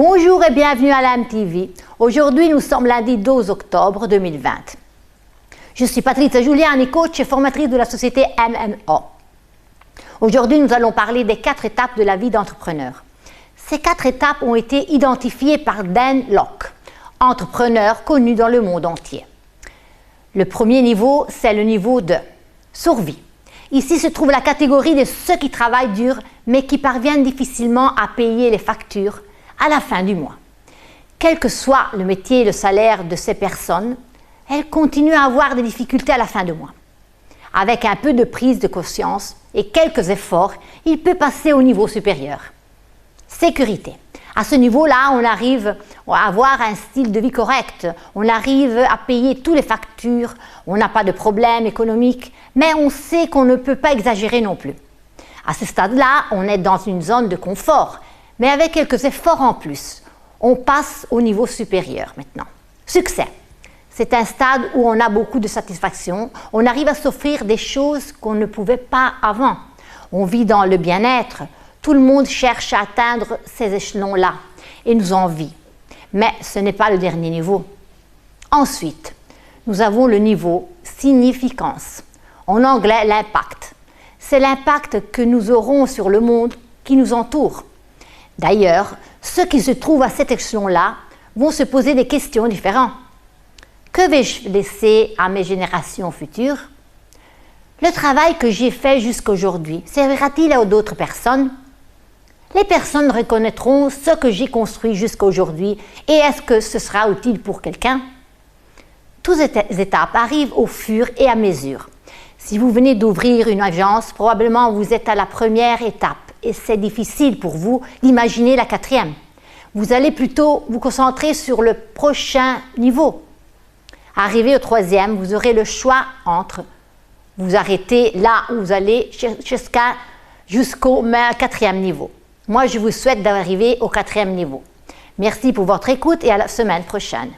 Bonjour et bienvenue à l'AMTV. Aujourd'hui, nous sommes lundi 12 octobre 2020. Je suis Patrizia Giuliani, coach et formatrice de la société MMO. Aujourd'hui, nous allons parler des 4 étapes de la vie d'entrepreneur. Ces 4 étapes ont été identifiées par Dan Lok, entrepreneur connu dans le monde entier. Le premier niveau, c'est le niveau de survie. Ici se trouve la catégorie de ceux qui travaillent dur, mais qui parviennent difficilement à payer les factures à la fin du mois. Quel que soit le métier et le salaire de ces personnes, elles continuent à avoir des difficultés à la fin du mois. Avec un peu de prise de conscience et quelques efforts, il peut passer au niveau supérieur. Sécurité. À ce niveau-là, on arrive à avoir un style de vie correct, on arrive à payer toutes les factures, on n'a pas de problème économique, mais on sait qu'on ne peut pas exagérer non plus. À ce stade-là, on est dans une zone de confort, mais avec quelques efforts en plus. On passe au niveau supérieur maintenant. Succès. C'est un stade où on a beaucoup de satisfaction, on arrive à s'offrir des choses qu'on ne pouvait pas avant. On vit dans le bien-être, tout le monde cherche à atteindre ces échelons-là et nous envie. Mais ce n'est pas le dernier niveau. Ensuite, nous avons le niveau significance. En anglais, l'impact. C'est l'impact que nous aurons sur le monde qui nous entoure. D'ailleurs, ceux qui se trouvent à cet échelon-là vont se poser des questions différentes. Que vais-je laisser à mes générations futures? Le travail que j'ai fait jusqu'aujourd'hui servira-t-il à d'autres personnes? Les personnes reconnaîtront ce que j'ai construit jusqu'aujourd'hui et est-ce que ce sera utile pour quelqu'un? Toutes ces étapes arrivent au fur et à mesure. Si vous venez d'ouvrir une agence, probablement vous êtes à la première étape et c'est difficile pour vous d'imaginer la 4e. Vous allez plutôt vous concentrer sur le prochain niveau. Arrivé au 3e, vous aurez le choix entre vous arrêter là où vous allez jusqu'au 4e niveau. Moi, je vous souhaite d'arriver au 4e niveau. Merci pour votre écoute et à la semaine prochaine.